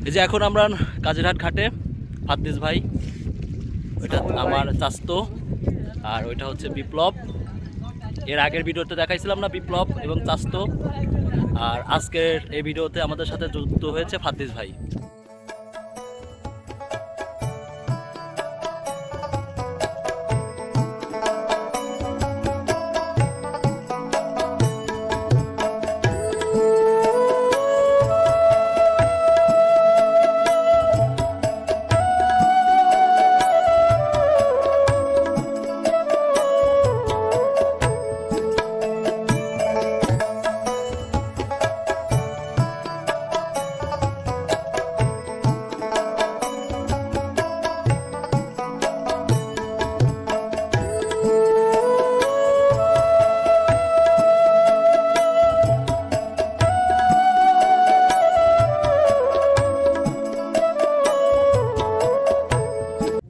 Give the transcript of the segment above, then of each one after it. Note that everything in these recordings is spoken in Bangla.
এই যে এখন আমরা কাজিরহাট ঘাটে, ফাদ্দিস ভাই, ওইটা আমার চাস্তো, আর ওইটা হচ্ছে বিপ্লব। এর আগের ভিডিওতে দেখাইছিলাম না বিপ্লব এবং চাস্তো, আর আজকের এই ভিডিওতে আমাদের সাথে যুক্ত হয়েছে ফাদ্দিস ভাই।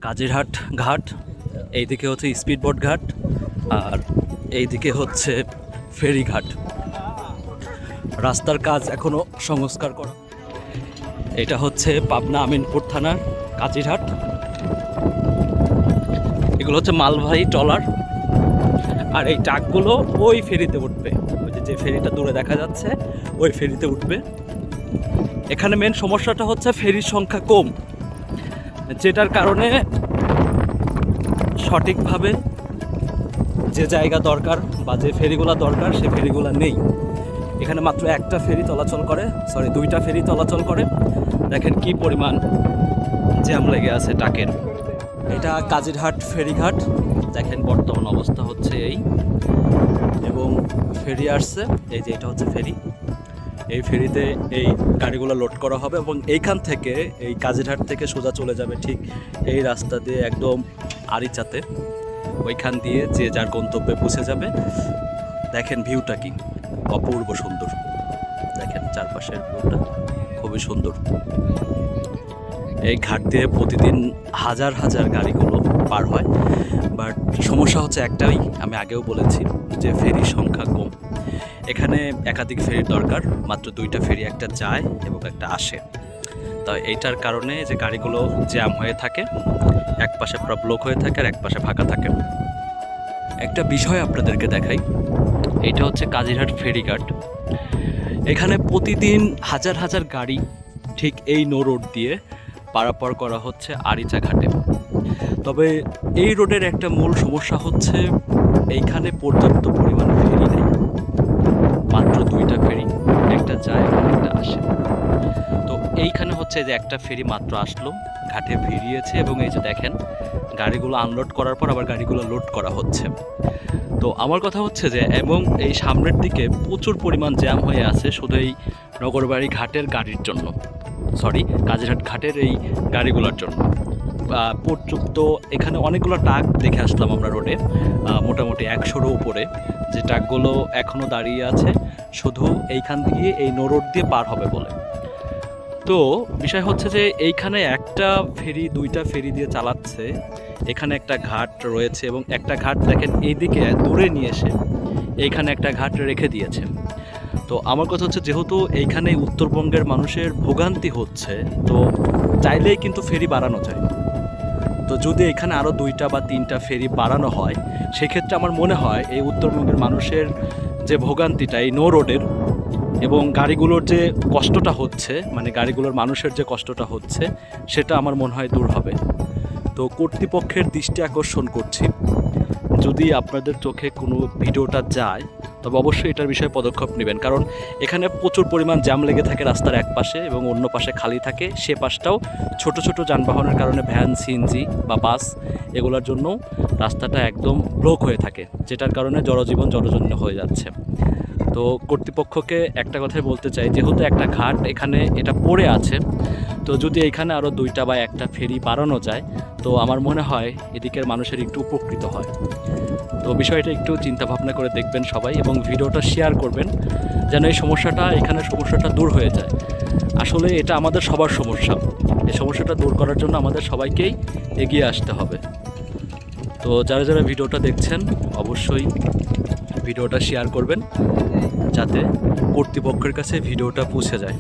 কাজিরহাট ঘাট, এইদিকে হচ্ছে স্পিডবোট ঘাট, আর এইদিকে হচ্ছে ফেরি ঘাট। রাস্তার কাজ এখনো সংস্কার করা। এটা হচ্ছে পাবনা আমিনপুর থানার কাজিরহাট। এগুলো হচ্ছে মালবাহী ট্রলার, আর এই ট্রাকগুলো ওই ফেরিতে উঠবে। ওই যে ফেরিটা দূরে দেখা যাচ্ছে, ওই ফেরিতে উঠবে। এখানে মেন সমস্যাটা হচ্ছে ফেরির সংখ্যা কম, যেটার কারণে সঠিকভাবে যে জায়গা দরকার বা যে ফেরিগুলো দরকার সে ফেরিগুলো নেই। এখানে মাত্র একটা ফেরি চলাচল করে, দুইটা ফেরি চলাচল করে। দেখেন কি পরিমাণ জ্যাম লেগে আছে ট্রাকের। এটা কাজিরহাট ফেরিঘাট। দেখেন বর্তমান অবস্থা হচ্ছে এই, এবং ফেরি আসছে। এই যে এটা হচ্ছে ফেরি। এই ফেরিতে এই গাড়িগুলো লোড করা হবে এবং এইখান থেকে, এই কাজিরহাট থেকে সোজা চলে যাবে ঠিক এই রাস্তা দিয়ে একদম আরিচাতে। ওইখান দিয়ে যে যার গন্তব্যে পৌঁছে যাবে। দেখেন ভিউটা কি অপূর্ব সুন্দর। দেখেন চারপাশের ভিউটা খুবই সুন্দর। এই ঘাট দিয়ে প্রতিদিন হাজার হাজার গাড়িগুলো পার হয়, বাট সমস্যা হচ্ছে একটাই, আমি আগেও বলেছি যে ফেরির সংখ্যা কম। এখানে একাধিক ফেরির দরকার, মাত্র দুইটা ফেরি, একটা যায় এবং একটা আসে। তো এইটার কারণে যে গাড়িগুলো জ্যাম হয়ে থাকে, এক পাশে পুরো ব্লক হয়ে থাকে আর এক পাশে ফাঁকা থাকে। একটা বিষয় আপনাদেরকে দেখাই, এইটা হচ্ছে কাজিরহাট ফেরিঘাট। এখানে প্রতিদিন হাজার হাজার গাড়ি ঠিক এই নো রোড দিয়ে পারাপার করা হচ্ছে আরিচা ঘাটে। তবে এই রোডের একটা মূল সমস্যা হচ্ছে এইখানে পর্যাপ্ত পরিমাণ ফেরি নেই, মাত্র দুইটা ফেরি, একটা যায় এবং একটা আসে। তো এইখানে হচ্ছে যে একটা ফেরি মাত্র আসলো, ঘাটে ভিড়িয়েছে, এবং এই যে দেখেন গাড়িগুলো আনলোড করার পর আবার গাড়িগুলো লোড করা হচ্ছে। তো আমার কথা হচ্ছে যে, এবং এই সামনের দিকে প্রচুর পরিমাণ জ্যাম হয়ে আছে শুধু এই নগরবাড়ি ঘাটের গাড়ির জন্য, কাজিরহাট ঘাটের এই গাড়িগুলোর জন্য। পর্যন্ত এখানে অনেকগুলো ট্রাক দেখে আসলাম আমরা রোডে, মোটামুটি 100-রও উপরে, যে ট্রাকগুলো এখনও দাঁড়িয়ে আছে শুধু এইখান দিয়ে, এই নো রোড দিয়ে পার হবে বলে। তো বিষয় হচ্ছে যে এইখানে একটা ফেরি দুইটা ফেরি দিয়ে চালাচ্ছে। এখানে একটা ঘাট রয়েছে এবং একটা ঘাট দেখেন এইদিকে দূরে নিয়ে এসে এইখানে একটা ঘাট রেখে দিয়েছে। তো আমার কথা হচ্ছে, যেহেতু এইখানে উত্তরবঙ্গের মানুষের ভোগান্তি হচ্ছে, তো চাইলেই কিন্তু ফেরি বাড়ানো যায়। তো যদি এখানে আরও 2টা বা 3টা ফেরি বাড়ানো হয়, সেক্ষেত্রে আমার মনে হয় এই উত্তরবঙ্গের মানুষের যে ভোগান্তিটা এই নো রোডের, এবং গাড়িগুলোর যে কষ্টটা হচ্ছে, মানে গাড়িগুলোর মানুষের যে কষ্টটা হচ্ছে, সেটা আমার মনে হয় দূর হবে। তো কর্তৃপক্ষের দৃষ্টি আকর্ষণ করছি, যদি আপনাদের চোখে কোনো ভিডিওটা যায় তবে অবশ্যই এটার বিষয়ে পদক্ষেপ নেবেন। কারণ এখানে প্রচুর পরিমাণ জ্যাম লেগে থাকে রাস্তার এক পাশে, এবং অন্য পাশে খালি থাকে। সে পাশটাও ছোট ছোট যানবাহনের কারণে, ভ্যান, সিএনজি বা বাস, এগুলোর জন্য রাস্তাটা একদম ব্লক হয়ে থাকে, যেটার কারণে জনজীবন জলজন্য হয়ে যাচ্ছে। তো কর্তৃপক্ষকে একটা কথাই বলতে চাই, যেহেতু একটা ঘাট এখানে এটা পড়ে আছে, তো যদি এখানে আরও 2টা বা একটা ফেরি বাড়ানো যায়, তো আমার মনে হয় এদিকের মানুষের একটু উপকৃত হয়। তো বিষয়টা একটু চিন্তা ভাবনা করে দেখবেন সবাই, এবং ভিডিওটা শেয়ার করবেন যেন এই সমস্যাটা দূর হয়ে যায়। আসলে এটা আমাদের সবার সমস্যা, এই সমস্যাটা দূর করার জন্য আমাদের সবাইকেই এগিয়ে আসতে হবে। তো যারা যারা ভিডিওটা দেখছেন অবশ্যই ভিডিওটা শেয়ার করবেন, যাতে কর্তৃপক্ষের কাছে ভিডিওটা পৌঁছে যায়।